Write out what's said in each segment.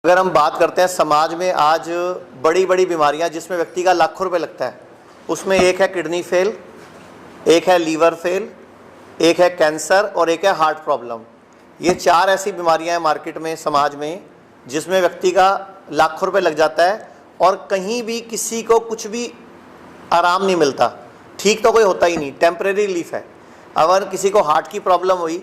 अगर हम बात करते हैं समाज में आज बड़ी बड़ी बीमारियां जिसमें व्यक्ति का लाखों रुपए लगता है, उसमें एक है किडनी फेल, एक है लीवर फेल, एक है कैंसर और एक है हार्ट प्रॉब्लम। ये चार ऐसी बीमारियां हैं मार्केट में, समाज में, जिसमें व्यक्ति का लाखों रुपए लग जाता है और कहीं भी किसी को कुछ भी आराम नहीं मिलता। ठीक तो कोई होता ही नहीं, टेम्परेरी रिलीफ है। अगर किसी को हार्ट की प्रॉब्लम हुई,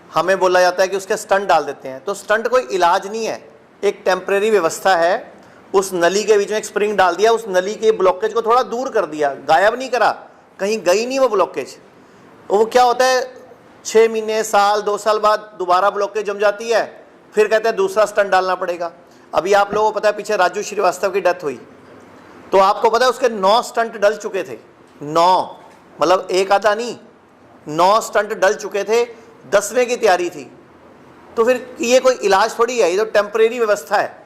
हमें बोला जाता है कि उसके स्टंट डाल देते हैं, तो स्टंट कोई इलाज नहीं है, एक टेम्परेरी व्यवस्था है। उस नली के बीच में एक स्प्रिंग डाल दिया, उस नली के ब्लॉकेज को थोड़ा दूर कर दिया, गायब नहीं करा, कहीं गई नहीं वो ब्लॉकेज। वो क्या होता है, 6 महीने, साल, 2 साल बाद दोबारा ब्लॉकेज जम जाती है, फिर कहते हैं दूसरा स्टंट डालना पड़ेगा। अभी आप लोगों को पता है पीछे राजू श्रीवास्तव की डेथ हुई, तो आपको पता है उसके 9 स्टंट डल चुके थे। 9 मतलब एक आधा नहीं, 9 स्टंट डल चुके थे, 10वें की तैयारी थी। तो फिर ये कोई इलाज थोड़ी है, ये तो टेम्परेरी व्यवस्था है।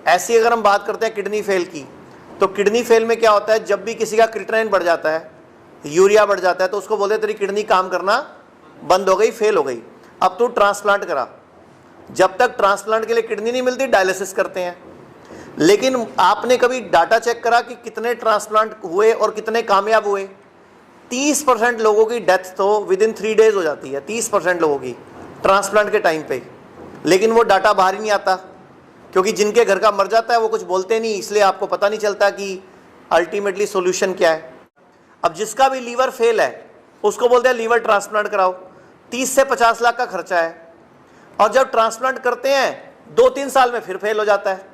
ऐसी अगर हम बात करते हैं किडनी फेल की, तो किडनी फेल में क्या होता है, जब भी किसी का क्रिएटिनिन बढ़ जाता है, यूरिया बढ़ जाता है, तो उसको बोलते हैं तेरी किडनी काम करना बंद हो गई, फेल हो गई, अब तू ट्रांसप्लांट करा। जब तक ट्रांसप्लांट के लिए किडनी नहीं मिलती, डायलिसिस करते हैं। लेकिन आपने कभी डाटा चेक करा कि कितने ट्रांसप्लांट हुए और कितने कामयाब हुए? 30% लोगों की डेथ तो विदिन 3 डेज हो जाती है, 30% लोगों की ट्रांसप्लांट के टाइम पे। लेकिन वो डाटा बाहर ही नहीं आता, क्योंकि जिनके घर का मर जाता है वो कुछ बोलते नहीं, इसलिए आपको पता नहीं चलता कि अल्टीमेटली सॉल्यूशन क्या है। अब जिसका भी लीवर फेल है, उसको बोलते हैं लीवर ट्रांसप्लांट कराओ, 30 से 50 लाख का खर्चा है। और जब ट्रांसप्लांट करते हैं 2-3 साल में फिर फेल हो जाता है।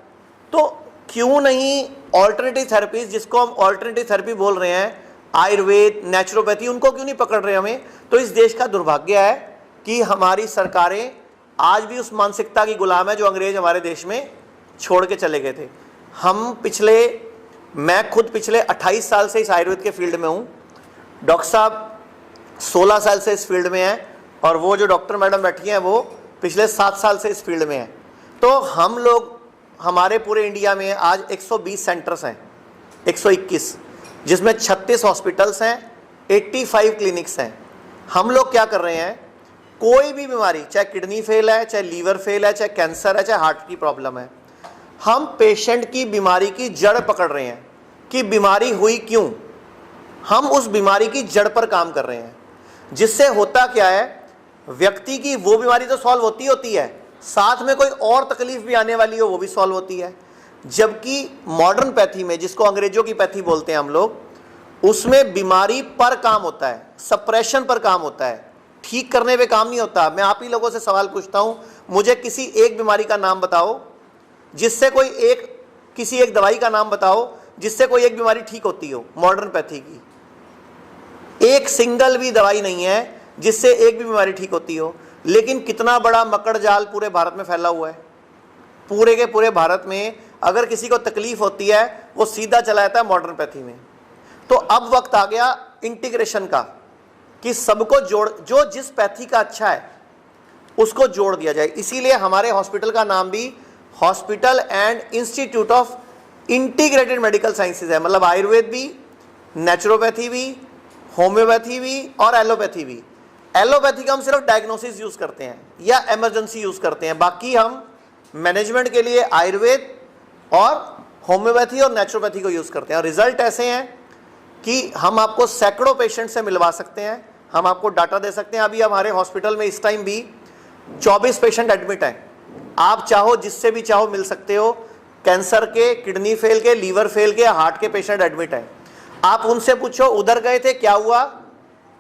तो क्यों नहीं ऑल्टरनेटिव थेरेपीज, जिसको हम ऑल्टरनेटिव थेरेपी बोल रहे हैं, आयुर्वेद, नेचुरोपैथी, उनको क्यों नहीं पकड़ रहे हमें? तो इस देश का दुर्भाग्य है कि हमारी सरकारें आज भी उस मानसिकता की गुलाम है जो अंग्रेज हमारे देश में छोड़ के चले गए थे। मैं खुद पिछले 28 साल से इस आयुर्वेद के फील्ड में हूँ। डॉक्टर साहब 16 साल से इस फील्ड में हैं, और वो जो डॉक्टर मैडम बैठी हैं वो पिछले 7 साल से इस फील्ड में हैं। तो हम लोग, हमारे पूरे इंडिया में आज 120 सेंटर्स हैं, 121, जिसमें 36 हॉस्पिटल्स हैं, 85 क्लिनिक्स हैं। हम लोग क्या कर रहे हैं, कोई भी बीमारी, चाहे किडनी फेल है, चाहे लीवर फेल है, चाहे कैंसर है, चाहे हार्ट की प्रॉब्लम है, हम पेशेंट की बीमारी की जड़ पकड़ रहे हैं कि बीमारी हुई क्यों। हम उस बीमारी की जड़ पर काम कर रहे हैं, जिससे होता क्या है, व्यक्ति की वो बीमारी तो सॉल्व होती है, साथ में कोई और तकलीफ भी आने वाली हो वो भी सॉल्व होती है। जबकि मॉडर्न पैथी में, जिसको अंग्रेजों की पैथी बोलते हैं हम लोग, उसमें बीमारी पर काम होता है, सप्रेशन पर काम होता है, ठीक करने पे काम नहीं होता। मैं आप ही लोगों से सवाल पूछता हूं, मुझे किसी एक बीमारी का नाम बताओ जिससे किसी एक दवाई का नाम बताओ जिससे कोई एक बीमारी ठीक होती हो। मॉडर्न पैथी की एक सिंगल भी दवाई नहीं है जिससे एक भी बीमारी ठीक होती हो। लेकिन कितना बड़ा मकड़ जाल पूरे भारत में फैला हुआ है। पूरे के पूरे भारत में अगर किसी को तकलीफ होती है, वो सीधा चला जाता है मॉडर्न पैथी में। तो अब वक्त आ गया इंटीग्रेशन का, कि सबको जो जिस पैथी का अच्छा है उसको जोड़ दिया जाए। इसीलिए हमारे हॉस्पिटल का नाम भी hospital and institute of integrated medical sciences है। मतलब आयुर्वेद भी, नेचुरोपैथी भी, होम्योपैथी भी और एलोपैथी भी। एलोपैथी का हम सिर्फ डायग्नोसिस यूज करते हैं या इमरजेंसी यूज करते हैं, बाकी हम मैनेजमेंट के लिए आयुर्वेद और होम्योपैथी और नेचुरोपैथी को यूज करते हैं। और रिजल्ट ऐसे हैं कि हम आपको सैकड़ों पेशेंट से मिलवा सकते हैं, हम आपको डाटा दे सकते हैं। अभी हमारे हॉस्पिटल में इस टाइम भी 24 पेशेंट एडमिट हैं। आप चाहो जिससे भी चाहो मिल सकते हो। कैंसर के, किडनी फेल के, लीवर फेल के, हार्ट के पेशेंट एडमिट हैं। आप उनसे पूछो उधर गए थे क्या हुआ,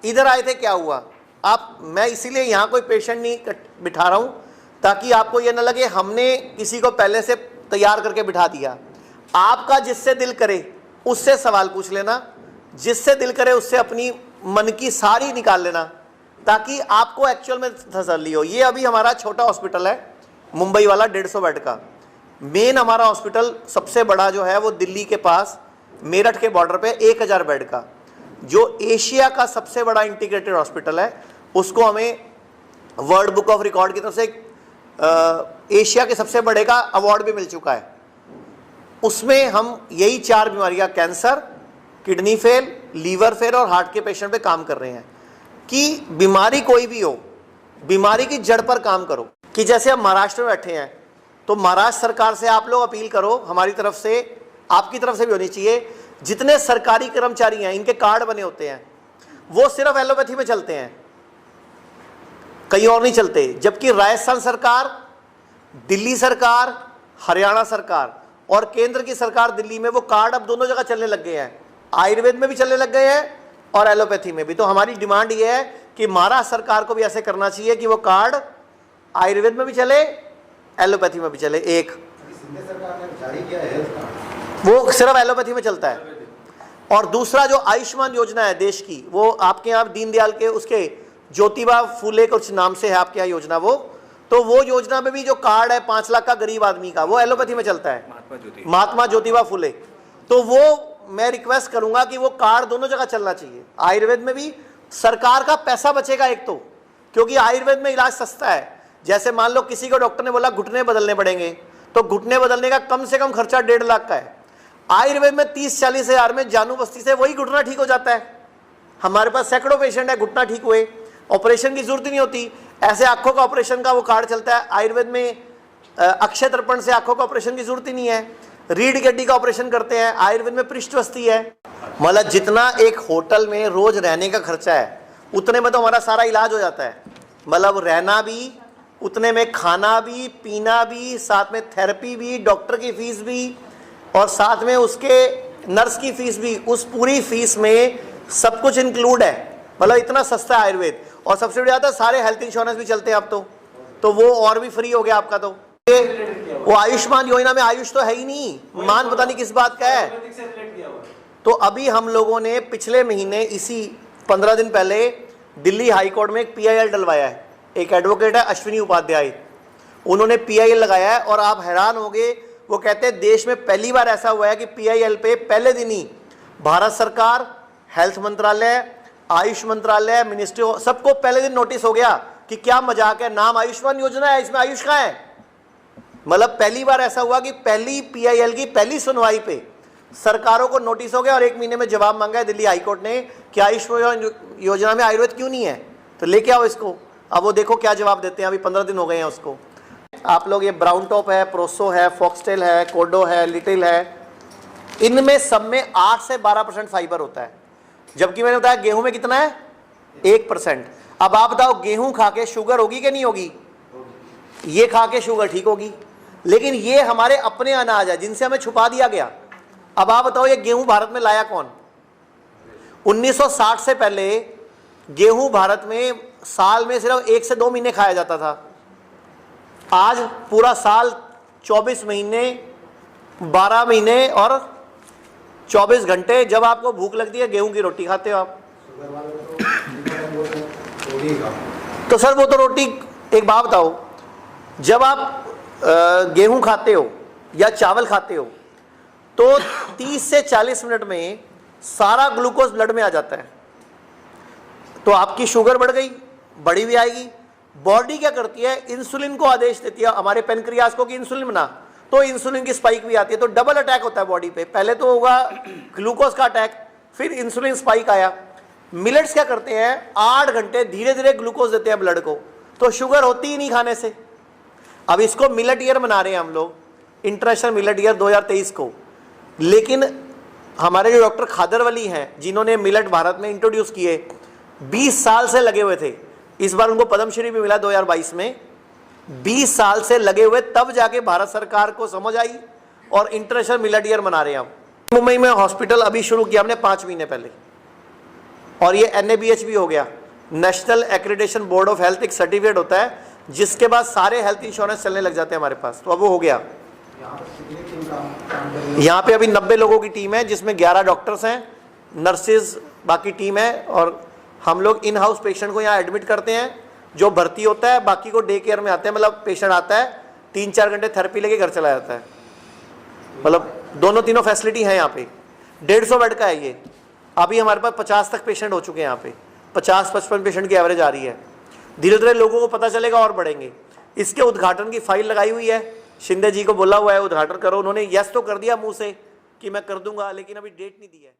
इधर आए थे क्या हुआ। मैं इसीलिए यहाँ कोई पेशेंट नहीं बिठा रहा हूँ ताकि आपको ये ना लगे हमने किसी को पहले से तैयार करके बिठा दिया। आपका जिससे दिल करे उससे सवाल पूछ लेना, जिससे दिल करे उससे अपनी मन की सारी निकाल लेना, ताकि आपको एक्चुअल में तसल्ली हो। ये अभी हमारा छोटा हॉस्पिटल है, मुंबई वाला 150 बेड का। मेन हमारा हॉस्पिटल सबसे बड़ा जो है वो दिल्ली के पास मेरठ के बॉर्डर पे 1000 बेड का, जो एशिया का सबसे बड़ा इंटीग्रेटेड हॉस्पिटल है। उसको हमें वर्ल्ड बुक ऑफ रिकॉर्ड की तरफ से एशिया के सबसे बड़े का अवार्ड भी मिल चुका है। उसमें हम यही 4 बीमारियां, cancer, kidney fail, liver fail और हार्ट के पेशेंट पे काम कर रहे हैं। कि बीमारी कोई भी हो, बीमारी की जड़ पर काम करो। कि जैसे हम महाराष्ट्र में बैठे हैं, तो महाराष्ट्र सरकार से आप लोग अपील करो, हमारी तरफ से, आपकी तरफ से भी होनी चाहिए, जितने सरकारी कर्मचारी हैं इनके कार्ड बने होते हैं वो सिर्फ एलोपैथी में चलते हैं, कहीं और नहीं चलते। जबकि राजस्थान सरकार, दिल्ली सरकार, हरियाणा सरकार और केंद्र की सरकार दिल्ली में वो कार्ड अब दोनों जगह चलने लग गए हैं, आयुर्वेद में भी चलने लग गए हैं और एलोपैथी में भी। तो हमारी डिमांड ये है कि महाराष्ट्र सरकार को भी ऐसे करना चाहिए कि वो कार्ड आयुर्वेद में भी चले, एलोपैथी में भी चले। एक सरकार ने जारी किया है वो सिर्फ एलोपैथी में चलता है। और दूसरा जो आयुष्मान योजना है देश की, वो आपके यहाँ दीनदयाल के उसके ज्योतिबा फूले कुछ नाम से है आपके यहाँ योजना, वो योजना में भी जो कार्ड है 5 लाख का गरीब आदमी का, वो एलोपैथी में चलता है, महात्मा ज्योतिबा फूले। तो वो मैं रिक्वेस्ट करूंगा कि वो कार्ड दोनों जगह चलना चाहिए, आयुर्वेद में भी। सरकार का पैसा बचेगा एक तो, क्योंकि आयुर्वेद में इलाज सस्ता है। जैसे मान लो किसी को डॉक्टर ने बोला घुटने बदलने पड़ेंगे, तो घुटने बदलने का कम से कम खर्चा 1.5 लाख का है। आयुर्वेद में 30-40 हज़ार में जानू बस्ती से वही घुटना ठीक हो जाता है। हमारे पास सैकड़ों पेशेंट है घुटना ठीक हुए, ऑपरेशन की जरूरत ही नहीं होती। ऐसे आंखों का ऑपरेशन का वो कार्ड चलता है आयुर्वेद में, अक्षय तर्पण से आंखों का ऑपरेशन की जरूरत ही नहीं है। रीढ़ की हड्डी का ऑपरेशन करते हैं आयुर्वेद में, पृष्ठवस्ती है। मतलब जितना एक होटल में रोज रहने का खर्चा है उतने में तो हमारा सारा इलाज हो जाता है। मतलब रहना भी उतने में, खाना भी, पीना भी, साथ में थेरेपी भी, डॉक्टर की फीस भी और साथ में उसके नर्स की फीस भी, उस पूरी फीस में सब कुछ इंक्लूड है। मतलब इतना सस्ता है आयुर्वेद। और सबसे बड़ी बात है सारे हेल्थ इंश्योरेंस भी चलते हैं अब तो वो और भी फ्री हो गया आपका। तो वो आयुष्मान योजना में आयुष तो है ही नहीं, मान पता नहीं किस बात का है। तो अभी हम लोगों ने पिछले महीने इसी 15 दिन पहले दिल्ली हाई कोर्ट में एक PIL डलवाया है। एक एडवोकेट है अश्विनी उपाध्याय, उन्होंने PIL लगाया है और आप हैरान होंगे, वो कहते हैं देश में पहली बार ऐसा हुआ है कि PIL पे पहले दिन ही भारत सरकार, हेल्थ मंत्रालय, आयुष मंत्रालय, मिनिस्ट्री, सबको पहले दिन नोटिस हो गया कि क्या मजाक है, नाम आयुष्मान योजना है, इसमें आयुष कहाँ है। मतलब पहली बार ऐसा हुआ कि पहली PIL की पहली सुनवाई पे सरकारों को नोटिस हो गया और 1 महीने में जवाब मांगा है दिल्ली हाईकोर्ट ने कि आयुष्मान योजना में आयुर्वेद क्यों नहीं है, तो लेके आओ इसको। अब वो देखो क्या जवाब देते हैं, अभी 15 दिन हो गए हैं उसको। आप लोग ये ब्राउन टॉप है, प्रोसो है, फॉक्सटेल है, कोडो है, लिटिल है, इनमें सब में 8 से 12% फाइबर होता है। जबकि मैंने बताया गेहूं में कितना है, 1%। अब आप बताओ गेहूं खा के शुगर होगी कि नहीं होगी? ये खा के शुगर ठीक होगी, लेकिन ये हमारे अपने अनाज है जिनसे हमें छुपा दिया गया। अब आप बताओ ये गेहूं भारत में लाया कौन? 1960 से पहले गेहूं भारत में साल में सिर्फ 1 से 2 महीने खाया जाता था। आज पूरा साल 24 महीने, 12 महीने और 24 घंटे जब आपको भूख लगती है गेहूं की रोटी खाते हो आप। तो सर वो तो रोटी, एक बात बताओ, जब आप गेहूं खाते हो या चावल खाते हो तो 30 से 40 मिनट में सारा ग्लूकोज ब्लड में आ जाता है, तो आपकी शुगर बढ़ गई, बढ़ी भी आएगी। बॉडी क्या करती है, इंसुलिन को आदेश देती है हमारे पेनक्रियास को कि इंसुलिन बना, तो इंसुलिन की स्पाइक भी आती है। तो डबल अटैक होता है बॉडी पे, पहले तो होगा ग्लूकोज का अटैक, फिर इंसुलिन स्पाइक आया। मिलेट्स क्या करते हैं, 8 घंटे धीरे धीरे ग्लूकोज देते हैं ब्लड को, तो शुगर होती ही नहीं खाने से। अब इसको मिलेट ईयर मना रहे हैं हम लोग, इंटरनेशनल मिलेट ईयर 2023 को। लेकिन हमारे जो डॉक्टर खादरवली हैं जिन्होंने मिलेट भारत में इंट्रोड्यूस किए, 20 साल से लगे हुए थे, इस बार उनको पद्मश्री भी मिला 2022 में। 20 साल से लगे हुए, तब जाके भारत सरकार को समझ आई और इंटरनेशनल मिलेट ईयर मना रहे हैं हम। मुंबई में हॉस्पिटल अभी शुरू किया हमने 5 महीने पहले, और ये NABH भी हो गया, national accreditation board of health, एक सर्टिफिकेट होता है जिसके बाद सारे हेल्थ इंश्योरेंस चलने लग जाते हैं हमारे पास। तो अब वो हो गया। यहाँ पे अभी 90 लोगों की टीम है जिसमें 11 डॉक्टर्स हैं, नर्सेज बाकी टीम है, और हम लोग इन हाउस पेशेंट को यहाँ एडमिट करते हैं, जो भर्ती होता है बाकी को डे केयर में आते हैं। मतलब पेशेंट आता है 3-4 घंटे थेरेपी लेके घर चला जाता है। मतलब दोनों तीनों फैसिलिटी है यहाँ पे। 150 बेड का है ये। अभी हमारे पास 50 तक पेशेंट हो चुके हैं यहाँ पे, 50-55 पेशेंट की एवरेज आ रही है। धीरे धीरे लोगों को पता चलेगा और बढ़ेंगे। इसके उद्घाटन की फाइल लगाई हुई है, शिंदे जी को बोला हुआ है उद्घाटन करो, उन्होंने यस तो कर दिया मुंह से कि मैं कर दूंगा, लेकिन अभी डेट नहीं दी है।